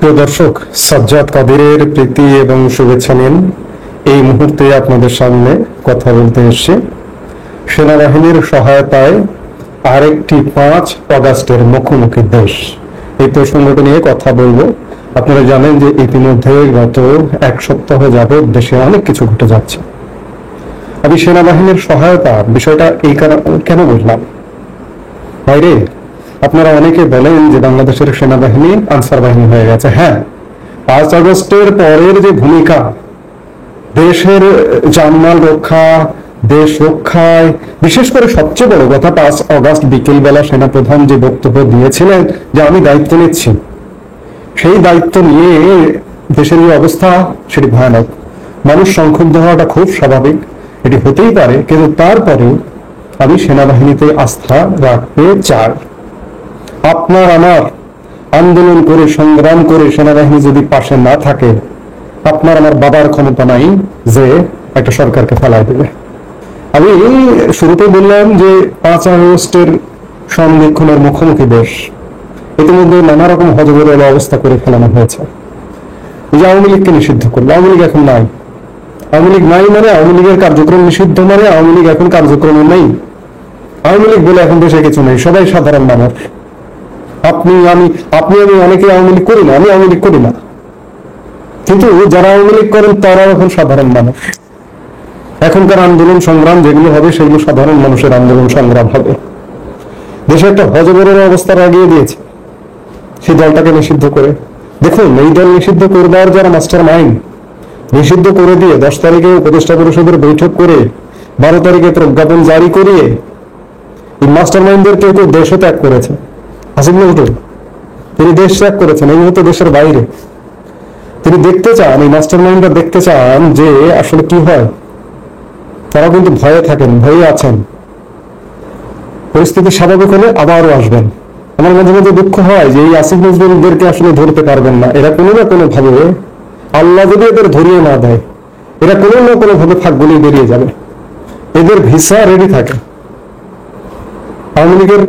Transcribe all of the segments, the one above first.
প্রিয় দর্শক, সাজ্জাদ কাদিরের প্রীতি এবং শুভেচ্ছা নিন। এই মুহূর্তে আপনাদের সামনে কথা বলতে এসেছি সেনাবাহিনীর সহায়তায় আরেকটি 5 অগাস্টের মুখোমুখি দেশ, এই প্রসঙ্গটি নিয়ে কথা বলবো। আপনারা জানেন যে ইতিমধ্যে গত এক সপ্তাহ যাবৎ দেশে অনেক কিছু ঘটে যাচ্ছে। আমি সেনাবাহিনীর সহায়তা বিষয়টা এই কারণে কেন বললাম, বাইরে আপনারা অনেকে বলেন যে বাংলাদেশের সেনাবাহিনী আনসার বাহিনী হয়ে গেছে। হ্যাঁ, 5 আগস্টের পরের যে ভূমিকা দেশের জানমাল রক্ষা, দেশ রক্ষায়, বিশেষ করে সবচেয়ে বড় কথা 5 আগস্ট বিকেলবেলা সেনাপ্রধান যে বক্তব্য দিয়েছিলেন যে আমি দায়িত্ব নিচ্ছি, সেই দায়িত্ব নিয়ে দেশের এই অবস্থা সেটি ভয়ানক। মানুষ সংক্ষুব্ধ হওয়াটা খুব স্বাভাবিক, এটি হতেই পারে, কিন্তু তারপরে আমি সেনাবাহিনীতে আস্থা রাখতে চাই। আপনার আমার আন্দোলন করে সংগ্রাম করে সেনাবাহিনী যদি পাশে না থাকে, আপনার আমার বাবার ক্ষমতা নাই যে একটা সরকারকে ফেলাই দেবে। আমি শুরুতে বললাম যে 5 আগস্টের সংরক্ষণের মুখোমুখি দেশ, ইতিমধ্যে নানা রকম হজবরল অবস্থা করে ফেলানো হয়েছে। যে আওয়ামী লীগকে নিষিদ্ধ করলো, আওয়ামী লীগ এখন নাই। আওয়ামী লীগ নাই মানে আওয়ামী লীগের কার্যক্রম নিষিদ্ধ, মানে আওয়ামী লীগ এখন কার্যক্রমে নেই। আওয়ামী লীগ বলে এখন দেশে কিছু নেই, সবাই সাধারণ মানুষ। আপনি আমি অনেকে আওয়ামী লীগ করি না, আমি আওয়ামী লীগ করি না, কিন্তু যারা আওয়ামী লীগ করেন তারাও এখন সাধারণ মানুষ। এখনকার আন্দোলন সংগ্রাম যেগুলো হবে সেগুলো সাধারণ মানুষের আন্দোলন সংগ্রাম হবে। দেশে একটা হজবরের অবস্থা লাগিয়ে দিয়েছে সেই দলটাকে নিষিদ্ধ করে। দেখুন, এই দল নিষিদ্ধ করবার যারা মাস্টার মাইন্ড, নিষিদ্ধ করে দিয়ে 10 তারিখে উপদেষ্টা পরিষদের বৈঠক করে 12 তারিখে প্রজ্ঞাপন জারি করিয়ে এই মাস্টার মাইন্ডদের কেউ কেউ দেশও ত্যাগ করেছে। আসিফ নজরুল তিনি দেশ ত্যাগ করেছেন, এই মুহূর্তে দেশের বাইরে। তিনি দেখতে চান, এই মাস্টার মাইন্ডরা দেখতে চান যে আসলে কি হয়। তারা কিন্তু ভয়ে থাকেন, ভয়ে আছেন। পরিস্থিতি স্বাভাবিক হলে আবারও আসবেন। আমার মাঝে মাঝে দুঃখ হয় যে এই আসিফ নজরুলদেরকে আসলে ধরতে পারবেন না। এরা কোনো না কোনো ভাবে, আল্লাহ যদি এদের ধরিয়ে না দেয়, এরা কোনো না কোনো ভাবে ফাঁক গলিয়ে বেরিয়ে যাবে। এদের ভিসা রেডি থাকে। আওয়ামী লীগের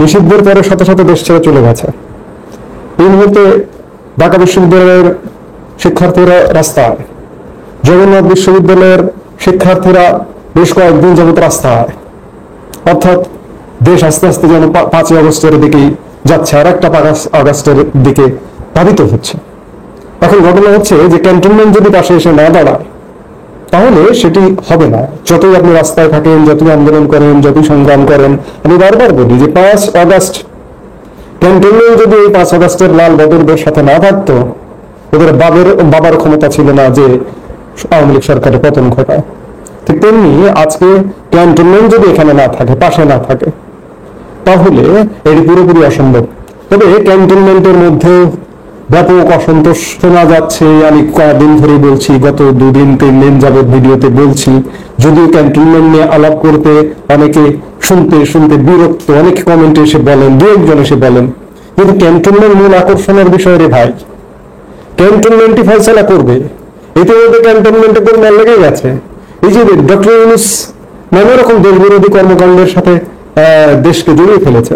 নিষিদ্ধের পরে শত শত দেশ ছেড়ে চলে গেছে। এই মুহূর্তে ঢাকা বিশ্ববিদ্যালয়ের শিক্ষার্থীরা রাস্তায়, জগন্নাথ বিশ্ববিদ্যালয়ের শিক্ষার্থীরা বেশ কয়েকদিন যাবত রাস্তায়। অর্থাৎ দেশ আস্তে আস্তে যেন 5 আগস্টের দিকেই যাচ্ছে, আর একটা 5 আগস্টের দিকে ধাবিত হচ্ছে। এখন ঘটনা হচ্ছে যে ক্যান্টনমেন্ট যদি পাশে এসে না দাঁড়ায় তাহলে সেটি হবে না। যতই আপনি রাস্তায় থাকেন, যতই আন্দোলন করেন, যতই সংগ্রাম করেন, আমি বারবার বলি যে 5 আগস্ট ক্যান্টনমেন্ট যদি এই 5 আগস্টের লাল বদরদের সাথে না থাকতো, ওদের বাবার ক্ষমতা ছিল না যে আওয়ামী লীগ সরকারের পতন ঘটায়। ঠিক তেমনি আজকে ক্যান্টনমেন্ট যদি এখানে না থাকে, পাশে না থাকে, তাহলে এটি পুরোপুরি অসম্ভব। তবে ক্যান্টনমেন্টের মধ্যে ব্যাপক অসন্তোষ শোনা যাচ্ছে। আমি কয়েকদিন ধরে বলছি, গত 2 দিন 3 দিন যাবত ভিডিওতে বলছি, যদিও ক্যান্টনমেন্ট নিয়ে আলাপ করতে অনেকে শুনতে শুনতে বিরক্ত, অনেকে কমেন্টে এসে বলেন, 2-1 এসে বলেন, কিন্তু ক্যান্টনমেন্ট মূল আকর্ষণের বিষয় রে ভাই। ক্যান্টনমেন্টই ফয়সালা করবে। ইতিমধ্যে ক্যান্টনমেন্টে গোলমাল লেগে গেছে। এই যে ডক্টর ইউনূস নানা রকম দেশ বিরোধী কর্মকাণ্ডের সাথে দেশকে জড়িয়ে ফেলেছে,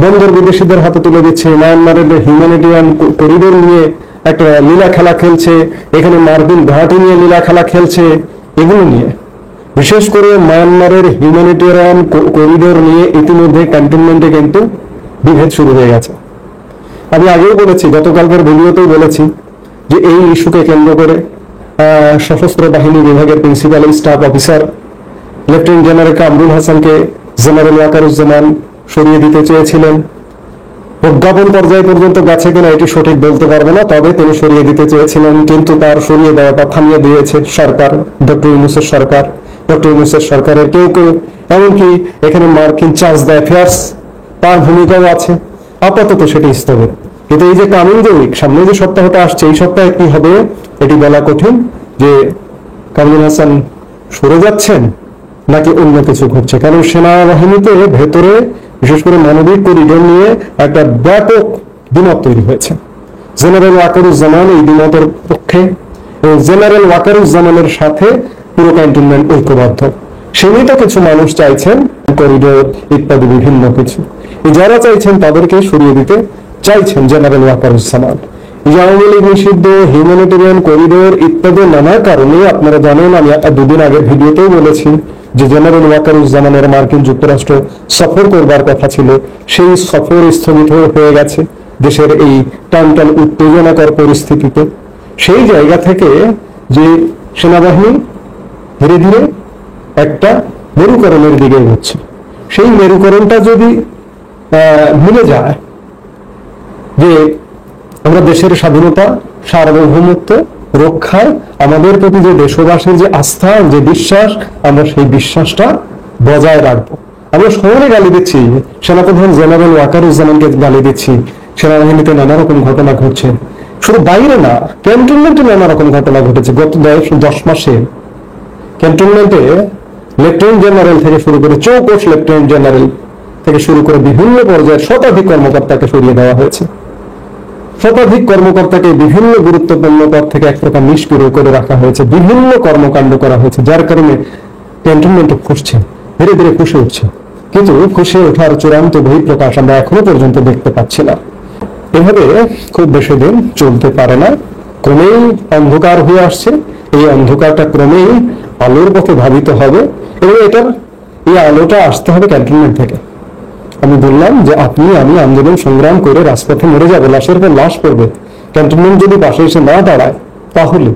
বন্দর বিদেশিদের হাতে তুলে দিচ্ছে, মায়ানমারের হিউম্যানিটেরিয়ান করিডোর নিয়ে একটা লীলা খেলা খেলছে, এখানে মার্কিন ঘাঁটি নিয়ে লীলা খেলা খেলছে। এগুলো নিয়ে, বিশেষ করে মায়ানমারের হিউম্যানিটেরিয়ান করিডোর নিয়ে ইতিমধ্যে ক্যান্টনমেন্টে কিন্তু বিভেদ শুরু হয়ে গেছে। আমি আগেও বলেছি, গতকালকের ভিডিওতেও বলেছি যে এই ইস্যুকে কেন্দ্র করে সশস্ত্র বাহিনী বিভাগের principal staff officer lieutenant general Kamrul হাসানকে জেনারেল ওয়াকারুজ্জামান সরিয়ে দিতে চেয়েছিলেন। প্রজ্ঞাপন পর্যায়ে পর্যন্ত গেছে কিনা এটি সঠিক বলতে পারবো না, তবে তিনি সরিয়ে দিতে চেয়েছিলেন, কিন্তু তার সরিয়ে দেওয়াটা থামিয়ে দিয়েছে সরকার, ডক্টর ইউনূসের সরকার। ডক্টর ইউনূসের সরকারের কেউ কেউ, এমনকি এখানে মার্কিন চার্জ দ্য অ্যাফেয়ার্স, তার ভূমিকাও আছে। আপাতত সেটি স্থগিত। কিন্তু এই যে কামিং দ্য উইক, সামনে যে সপ্তাহটা আসছে, এই সপ্তাহে কি হবে এটি বলা কঠিন, যে কামরুল হাসান সরে যাচ্ছেন নাকি অন্য কিছু ঘটছে। কারণ সেনাবাহিনীতে ভেতরে বিশেষ করে মানবিক করিডোর নিয়ে একটা ব্যাপক দ্বিমত তৈরি হয়েছে। জেনারেল ওয়াকারুজ্জামান এই দ্বিমতের পক্ষে, এবং জেনারেল ওয়াকারুজ্জামানের সাথে পুরো ক্যান্টনমেন্ট ঐক্যবদ্ধ। সীমিত কিছু মানুষ চাইছেন করিডোর ইত্যাদি বিভিন্ন কিছু, যারা চাইছেন তাদেরকে সরিয়ে দিতে চাইছেন জেনারেল ওয়াকারুজ্জামান। আওয়ামী লীগ নিষিদ্ধ, হিউম্যানিটেরিয়ান করিডোর ইত্যাদি নানা কারণে আপনারা জানেন, আমি দুদিন আগের ভিডিওতেও বলেছি যে জেনারেল ওয়াকারুজ্জামানের মার্কিন যুক্তরাষ্ট্র সফর করবার কথা ছিল, সেই সফর স্থগিত হয়ে গেছে দেশের এই টানটান উত্তেজনাকর পরিস্থিতিতে। সেই জায়গা থেকে যে সেনাবাহিনী ধীরে ধীরে একটা মেরুকরণের দিকে এগোচ্ছে, সেই মেরুকরণটা যদি মিলে যায় যে আমরা দেশের স্বাধীনতা সার্বভৌমত্ব রক্ষায় আমাদের প্রতি যে দেশবাসীর যে আস্থা, যে বিশ্বাস, আমরা সেই বিশ্বাসটা বজায় রাখবো। আমরা শহরে গালি দিচ্ছি, সেনাপ্রধান জেনারেল ওয়াকারুজ্জামানকে গালি দিচ্ছি, সেনাবাহিনীতে নানা রকম ঘটনা ঘটছে, শুধু বাইরে না, ক্যান্টনমেন্টে নানা রকম ঘটনা ঘটেছে। গত 10 মাসে ক্যান্টনমেন্টে লেফটেন্যান্ট জেনারেল থেকে শুরু করে চৌকস লেফটেন্যান্ট জেনারেল থেকে শুরু করে বিভিন্ন পর্যায়ের শতাধিক কর্মকর্তাকে সরিয়ে দেওয়া হয়েছে। শতাধিক কর্মকর্তাকে বিভিন্ন গুরুত্বপূর্ণ পদ থেকে এক প্রকার নিষ্ক্রিয় করে রাখা হয়েছে, বিভিন্ন কর্মকাণ্ড করা হয়েছে, যার কারণে ক্যান্টনমেন্টে ফুসছে, ধীরে ধীরে ফুসে উঠছে। কিন্তু ফুসে ওঠার চূড়ান্ত বহিঃপ্রকাশ আমরা এখনো পর্যন্ত দেখতে পাচ্ছি না। এভাবে খুব বেশি দিন চলতে পারে না, ক্রমেই অন্ধকার হয়ে আসছে। এই অন্ধকারটা ক্রমেই আলোর পথে ধাবিত হবে এবং এই আলোটা আসতে হবে ক্যান্টনমেন্ট থেকে। আমি বললাম যে আপনি আমি আন্দোলন সংগ্রাম করে রাজপথে মরে যাবো, লাশের পর লাশ পড়বে, ক্যান্টনমেন্ট যদি পাশে এসে না দাঁড়ায় তাহলে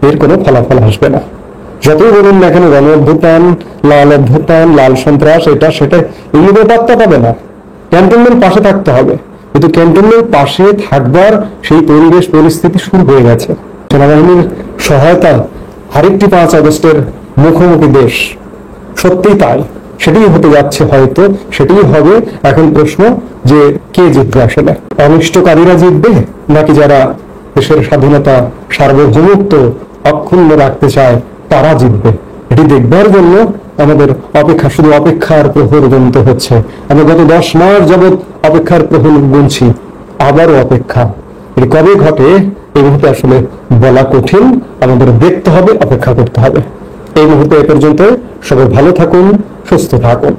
এর কোনো ফলাফল আসবে না। যতই বলুন না কেন গণ অভ্যুত্থান, লাল অভ্যুত্থান, লাল সন্ত্রাস, এটা সেটা, এগুলো পাত্তা পাবে না। ক্যান্টনমেন্ট পাশে থাকতে হবে, কিন্তু ক্যান্টনমেন্ট পাশে থাকবার সেই পরিবেশ পরিস্থিতি শুরু হয়ে গেছে। সেনাবাহিনীর সহায়তা আরেকটি 5 আগস্টের মুখোমুখি দেশ, সত্যি তাই, সেটাই হতে যাচ্ছে, হয়তো সেটাই হবে। এখন প্রশ্ন যে কে জিতবে আসলে, অনিষ্টকারীরা জিতবে নাকি যারা দেশের স্বাধীনতা সার্বভৌমত্ব অক্ষুণ্ণ রাখতে চায় তারা জিতবে? এটি দেখবার জন্য আমাদের অপেক্ষা, শুধু অপেক্ষার প্রহর গুনতে হচ্ছে। আমরা গত 10 মাস যাবৎ অপেক্ষার প্রহর গুনছি, আবারও অপেক্ষা। এটি কবে ঘটে এই মুহূর্তে আসলে বলা কঠিন, আমাদের দেখতে হবে, অপেক্ষা করতে হবে। এই মুহূর্তে এ পর্যন্ত, সবাই ভালো থাকুন, সুস্থ থাকুন।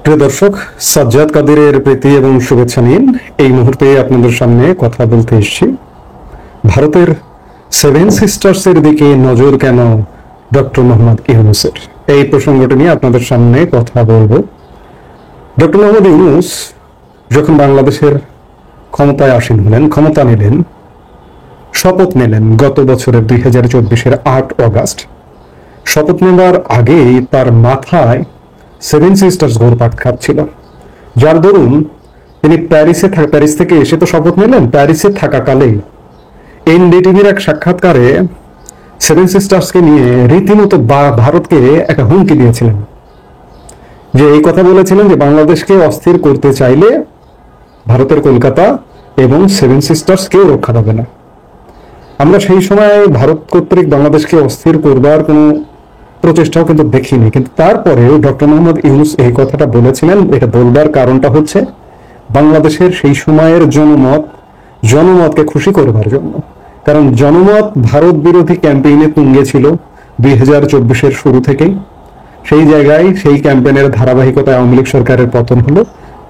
প্রিয় দর্শক, সাজ্জাদ কাদেরের প্রীতি এবং শুভেচ্ছা নিন। এই মুহূর্তে আপনাদের সামনে কথা বলতে এসেছি ভারতের 7 সিস্টার্সের দিকে নজর কেন ডক্টর মোহাম্মদ ইউনূসের, এই প্রসঙ্গটি নিয়ে আপনাদের সামনে কথা বলবো। ডক্টর মোহাম্মদ ইউনূস যখন বাংলাদেশের ক্ষমতায় আসীন হলেন, ক্ষমতা নিলেন, শপথ নিলেন গত বছরের 2024-এর 8 অগাস্ট। শপথ নেবার আগেই তার মাথায় 7 সিস্টার্স ঘোরপাক খাচ্ছিল, যার দরুন তিনি প্যারিস থেকে এসে তো শপথ নিলেন, প্যারিসে থাকাকালেই এনডিটিভির এক সাক্ষাৎকারে 7 সিস্টার্সকে নিয়ে রীতিমতো ভারতকে একটা হুমকি দিয়েছিলেন, যে এই কথা বলেছিলেন যে বাংলাদেশকে অস্থির করতে চাইলে ভারতের কলকাতা এবং 7 সিস্টার্স কেউ রক্ষা পাবে না। আমরা সেই সময় ভারত কর্তৃক বাংলাদেশকে অস্থির করবার কোনো প্রচেষ্টাও কিন্তু দেখিনি, কিন্তু তারপরেও ডক্টর মোহাম্মদ ইউনূস এই কথাটা বলেছিলেন। এটা বলবার কারণটা হচ্ছে বাংলাদেশের সেই সময়ের জনমতকে খুশি করবার জন্য। কারণ জনমত ভারত বিরোধী ক্যাম্পেইনে তুঙ্গে ছিল 2024-এর শুরু থেকেই। সেই জায়গায় সেই ক্যাম্পেইনের ধারাবাহিকতায় আওয়ামী লীগ সরকারের পতন হলো,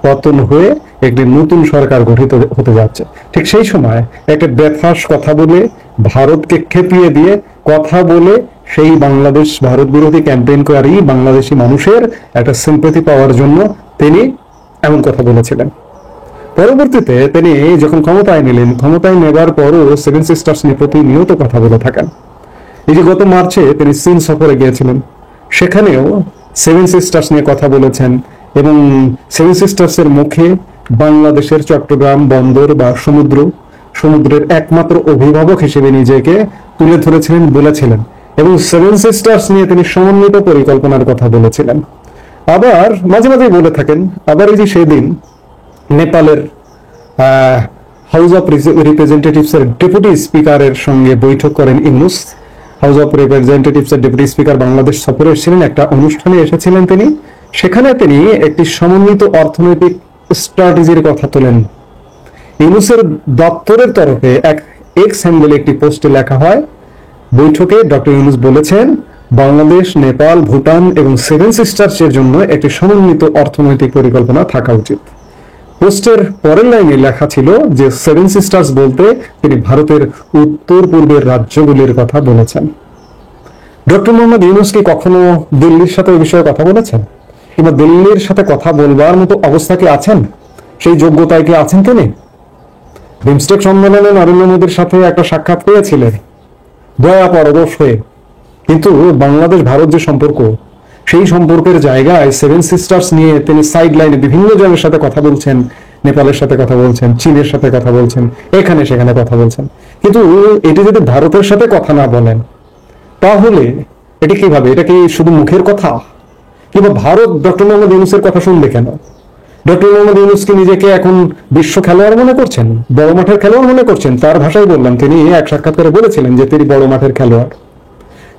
পতন হয়ে একটি নতুন সরকার গঠিত হতে যাচ্ছে। ঠিক সেই সময় একটা বেফাঁস কথা বলে, ভারতকে খেপিয়ে দিয়ে কথা বলে, সেই বাংলাদেশ ভারত বিরোধী ক্যাম্পেইনকারী বাংলাদেশি মানুষের একটা সিম্প্যাথি পাওয়ার জন্য তিনি এমন কথা বলেছিলেন। পরবর্তীতে তিনি যখন ক্ষমতায় নিলেন, ক্ষমতায় নেবার পরও 7 সিস্টার্স নিয়ে প্রতিনিয়ত কথা বলে থাকেন। এই যে গত মার্চে তিনি চীন সফরে গিয়েছিলেন, সেখানেও 7 সিস্টার্স নিয়ে কথা বলেছেন এবং 7 সিস্টার্সের মুখে বাংলাদেশের চট্টগ্রাম বন্দর বা সমুদ্রের একমাত্র অভিভাবক হিসেবে নিজেকে তুলে ধরেছিলেন, বলেছিলেন। এবং 7 সিস্টার্স নিয়ে তিনি সমন্বিত পরিকল্পনার কথা বলেছিলেন। আবার মাঝে মাঝে বলে থাকেন। আবার এই যে সেদিন নেপালের হাউস অফ রিপ্রেজেন্টেটিভসের ডেপুটি স্পিকারের সঙ্গে বৈঠক করেন ইউনূস। হাউস অফ রিপ্রেজেন্টেটিভসের ডেপুটি স্পিকার বাংলাদেশ সফরে এসেছিলেন, একটা অনুষ্ঠানে এসেছিলেন তিনি। সেখানে তিনি একটি সমন্বিত অর্থনৈতিক স্ট্র্যাটেজির কথা তোলেন। ইউনূসের দপ্তরের তরফে এক্স হ্যান্ডেলে একটি পোস্টে লেখা হয়, বৈঠকে ডক্টর ইউনূস বলেছেন বাংলাদেশ, নেপাল, ভুটান এবং 7 সিস্টার্সের জন্য একটি সমন্বিত অর্থনৈতিক পরিকল্পনা থাকা উচিত। পোস্টের পরের লাইনে লেখা ছিল যে সেভেন সিস্টার্স বলতে তিনি ভারতের উত্তর পূর্বের রাজ্যগুলির কথা বলেছেন। ডক্টর মোহাম্মদ ইউনূস কি কখনো দিল্লির সাথে এই বিষয়ে কথা বলেছেন, কিংবা দিল্লির সাথে কথা বলবার মতো অবস্থা কি আছেন, সেই যোগ্যতায় কি আছেন তিনি? বিমস্টেক সম্মেলনে নরেন্দ্র মোদীর সাথে একটা সাক্ষাৎ পেয়েছিলেন দয়া পরবশ হয়ে, কিন্তু বাংলাদেশ ভারত যে সম্পর্ক, সেই সম্পর্কের জায়গায় সেভেন সিস্টার্স নিয়ে তিনি সাইড লাইনে বিভিন্ন জনের সাথে কথা বলছেন, নেপালের সাথে কথা বলছেন, চীনের সাথে কথা বলছেন, এখানে সেখানে কথা বলছেন। কিন্তু এটি যদি ভারতের সাথে কথা না বলেন তাহলে এটি কিভাবে? এটা কি শুধু মুখের কথা? কিংবা ভারত ডক্টর মোহাম্মদ ইউনূসের কথা শুনবে কেন? ডক্টর মোহাম্মদ ইউনূস কি নিজেকে এখন বিশ্ব খেলোয়াড় মনে করছেন, বড় মাঠের খেলোয়াড় মনে করছেন? তার ভাষায় বললাম, তিনি এক সাক্ষাৎকারে বলেছিলেন যে তিনি বড় মাঠের খেলোয়াড়।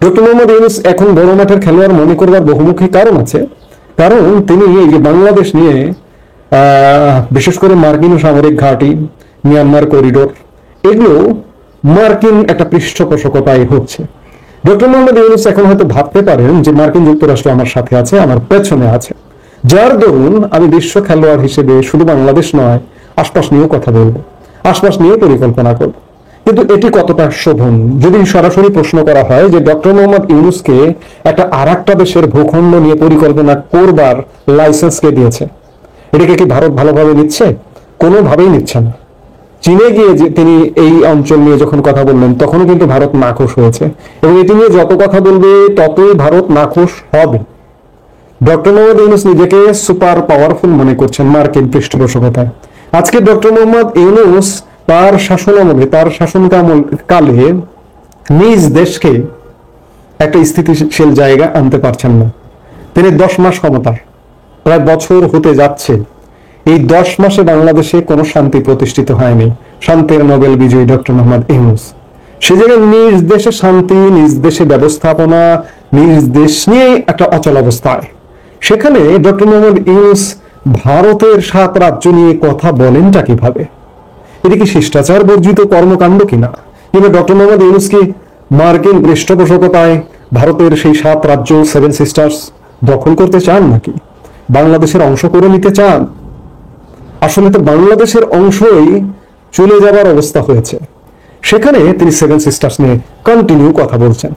ডক্টর মোহাম্মদ ইউনূস এখন বড় মাঠের খেলোয়াড় মনে করবার বহুমুখী কারণ আছে। কারণ তিনি এই যে বাংলাদেশ নিয়ে বিশেষ করে মার্কিন সামরিক ঘাঁটি, মিয়ানমার করিডোর, এগুলো মার্কিন একটা পৃষ্ঠপোষকতায় হচ্ছে। ডক্টর মোহাম্মদ ইউনূস এখন হয়তো ভাবতে পারেন যে মার্কিন যুক্তরাষ্ট্র আমার সাথে আছে, আমার পেছনে আছে, যার দরুন আমি বিশ্ব খেলোয়াড় হিসেবে শুধু বাংলাদেশ নয়, আশপাশ নিয়েও কথা বলবো, আশপাশ নিয়েও পরিকল্পনা করবো। কিন্তু এটি কতটা শোভন? যদি সরাসরি প্রশ্ন করা হয় যে ডক্টর মোহাম্মদ ইউনূসকে একটা আরেকটা দেশের ভূখণ্ড নিয়ে পরিকল্পনা করবার লাইসেন্স কে দিয়েছে? এটাকে কি ভারত ভালোভাবে নিচ্ছে? কোনোভাবেই নিচ্ছে না। চীনে গিয়ে যে তিনি এই অঞ্চল নিয়ে যখন কথা বললেন তখনও কিন্তু ভারত নাখোশ হয়েছে, এবং এটি নিয়ে যত কথা বলবে ততই ভারত নাখোশ হবে। ডক্টর মোহাম্মদ ইউনূস নিজেকে সুপার পাওয়ারফুল মনে করছেন মার্কিন পৃষ্ঠপোষকতায়। আজকে ডক্টর মোহাম্মদ ইউনূস তার শাসনামলে, তার শাসনকালে নিজ দেশকে একটা স্থিতিশীল জায়গা আনতে পারছেন না। তিনি 10 মাস ক্ষমতার, প্রায় বছর হতে যাচ্ছে। এই 10 মাসে বাংলাদেশে কোনো শান্তি প্রতিষ্ঠিত হয়নি। শান্তির নোবেল বিজয়ী ডক্টর মোহাম্মদ ইউনূস সে জায়গায় নিজ দেশে শান্তি, নিজ দেশে ব্যবস্থাপনা, নিজ দেশ নিয়ে একটা অচল অবস্থায়, সেখানে ডক্টর মোহাম্মদ ইউনূস ভারতের 7 রাজ্য নিয়ে কথা বলেনটা কিভাবে? এটি কি শিষ্টাচার বর্জিত কর্মকাণ্ড কিনা? কিংবা ডক্টর মোহাম্মদ ইউনূস কি মার্কিন পৃষ্ঠপোষকতায় ভারতের সেই 7 রাজ্য, সেভেন সিস্টার্স দখল করতে চান, নাকি বাংলাদেশের অংশ করে নিতে চান? আসলে তো বাংলাদেশের অংশই চলে যাবার অবস্থা হয়েছে, সেখানে তিনি সেভেন সিস্টার্স নিয়ে কন্টিনিউ কথা বলছেন।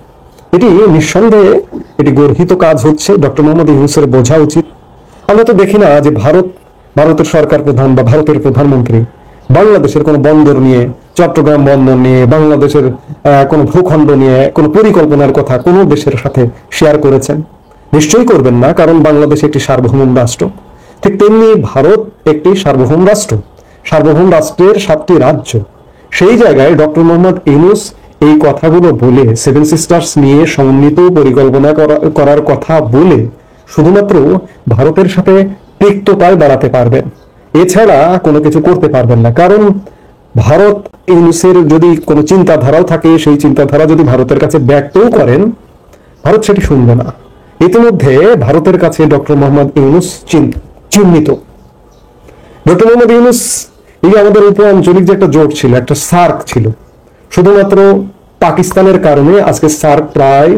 এটি নিঃসন্দেহে এটি গর্হিত কাজ হচ্ছে, ডক্টর মোহাম্মদ ইউনূসের বোঝা উচিত। আমরা তো দেখি না যে ভারতের সরকার প্রধান বা ভারতের প্রধানমন্ত্রী বাংলাদেশের কোনো বন্দর নিয়ে, চট্টগ্রাম বন্দর নিয়ে, বাংলাদেশের কোনো ভূখণ্ড নিয়ে কোনো পরিকল্পনার কথা কোনো দেশের সাথে শেয়ার করেছেন? নিশ্চয়ই করবেন না, কারণ বাংলাদেশ একটি সার্বভৌম রাষ্ট্র। ঠিক তেমনি ভারত একটি সার্বভৌম রাষ্ট্র, সার্বভৌম রাষ্ট্রের 7টি রাজ্য। সেই জায়গায় ডক্টর মোহাম্মদ ইউনূস এই কথাগুলো বলে, সেভেন সিস্টার্স নিয়ে সমন্বিত পরিকল্পনা করার কথা বলে শুধুমাত্র ভারতের সাথে তিক্ততায় বাড়াতে পারবেন, এছাড়া কোনো কিছু করতে পারবেন না। কারণ ভারত ইউনূসের যদি কোনো চিন্তাধারাও থাকে, সেই চিন্তাধারা যদি ভারতের কাছে ব্যক্তও করেন, ভারত সেটি শুনবে না। ইতিমধ্যে ভারতের কাছে ডক্টর মোহাম্মদ ইউনূস চিহ্নিত। ডক্টর মোহাম্মদ ইউনূস এই আমাদের উপ আঞ্চলিক যে একটা জোট ছিল, একটা সার্ক ছিল, শুধুমাত্র পাকিস্তানের কারণে আজকে সার্ক প্রায়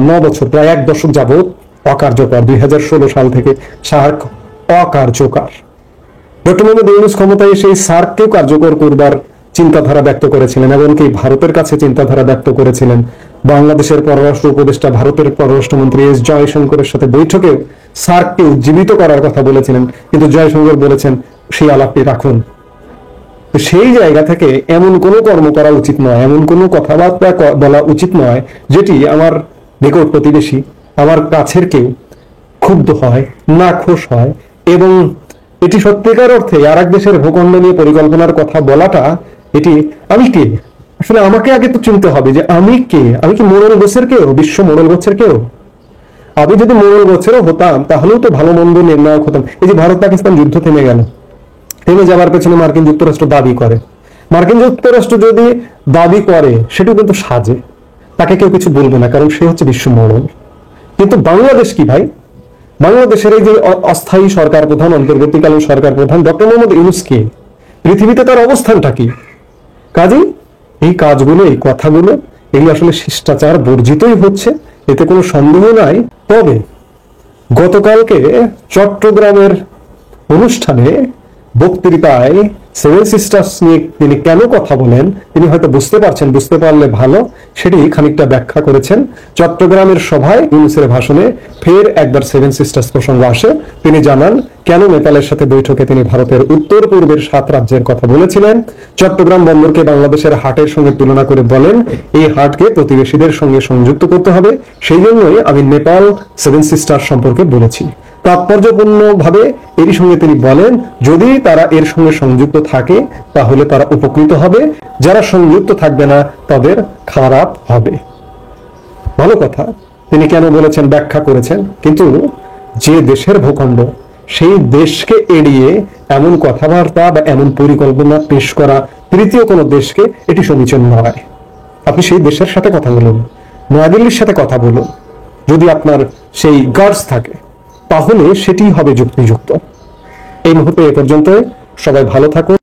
9 বছর, প্রায় 1 দশক যাবৎ অকার্যকর। 2016 সাল থেকে সার্ক অকার্যকর। ডক্টর মোহাম্মদ ইউনূস ক্ষমতায় সেই সার্ককেও কার্যকর করবার চিন্তাধারা ব্যক্ত করেছিলেন, এমনকি ভারতের কাছে চিন্তাধারা ব্যক্ত করেছিলেন। বাংলাদেশের পররাষ্ট্র উপদেষ্টা ভারতের পররাষ্ট্রমন্ত্রী এস জয়শঙ্করের সাথে বৈঠকে সার্ককে উজ্জীবিত করার কথা বলেছিলেন, কিন্তু জয়শঙ্কর বলেছেন সেই আলাপটি রাখুন। সেই জায়গা থেকে এমন কোনো কর্ম করা উচিত নয়, এমন কোনো কথাবার্তা বলা উচিত নয় যেটি আমার নিকট প্রতিবেশী, আমার কাছের কেউ ক্ষুব্ধ হয়, নাখোশ হয়। এবং এটি সত্যিকার অর্থে আর এক দেশের ভূখণ্ড নিয়ে পরিকল্পনার কথা বলাটা, এটি আমি কে? আসলে আমাকে আগে তো চিনতে হবে যে আমি কে। আমি কি মোড়ল গোছের কেউ, বিশ্ব মোড়ল গোছের কেউ? আমি যদি মোড়ল গোছেরও হতাম তাহলেও তো ভালো মন্দ নির্ণায়ক হতাম। এই যে ভারত পাকিস্তান যুদ্ধ থেমে গেল, থেমে যাবার পেছনে মার্কিন যুক্তরাষ্ট্র দাবি করে। মার্কিন যুক্তরাষ্ট্র যদি দাবি করে সেটাও কিন্তু সাজে, তাকে কেউ কিছু বলবে না, কারণ সে হচ্ছে বিশ্ব মোড়ল। কিন্তু বাংলাদেশ কি ভাই? বাংলাদেশের এই যে অস্থায়ী সরকার প্রধান, অন্তর্বর্তীকালীন সরকার প্রধান ডক্টর মোহাম্মদ ইউনূস কে? পৃথিবীতে তার অবস্থানটা কি? কাজেই এই কাজগুলো, এই কথাগুলো, এগুলো আসলে শিষ্টাচার বর্জিতই হচ্ছে, এতে কোনো সন্দেহ নাই। তবে গতকালকে চট্টগ্রামের অনুষ্ঠানে বক্তৃতায় সেভেন সিস্টার্স নিয়ে তিনি কেন কথা বলেন, তিনি হয়তো বুঝতে পারছেন, বুঝতে পারলে ভালো, সেটি খানিকটা ব্যাখ্যা করেছেন। চট্টগ্রামের সভায় ইউনূসের ভাষণে ফের একবার সেভেন সিস্টার্স প্রসঙ্গ আসে। তিনি জানান কেন নেপালের সাথে বৈঠকে তিনি ভারতের উত্তর পূর্বের 7 রাজ্যের কথা বলেছিলেন। চট্টগ্রাম বন্দরকে বাংলাদেশের হাটের সঙ্গে তুলনা করে বলেন, এই হাটকে প্রতিবেশীদের সঙ্গে সংযুক্ত করতে হবে, সেই জন্যই আমি নেপাল সেভেন সিস্টার সম্পর্কে বলেছি। তাৎপর্যপূর্ণ ভাবে এরই সঙ্গে তিনি বলেন, যদি তারা এর সঙ্গে সংযুক্ত থাকে তাহলে তারা উপকৃত হবে, যারা সংযুক্ত থাকবে না তাদের খারাপ হবে। ভালো কথা, তিনি কেন বলেছেন ব্যাখ্যা করেছেন। কিন্তু যে দেশের ভূখণ্ড, সেই দেশকে এড়িয়ে এমন কথাবার্তা বা এমন পরিকল্পনা পেশ করা তৃতীয় কোনো দেশকে, এটি সমীচীন নয়। আপনি সেই দেশের সাথে কথা বলুন, নয়াদিল্লির সাথে কথা বলুন, যদি আপনার সেই গার্ডস থাকে তাহলে সেটি হবে যুক্তিযুক্ত। এই মুহূর্তে এ পর্যন্ত, সবাই ভালো থাকুন।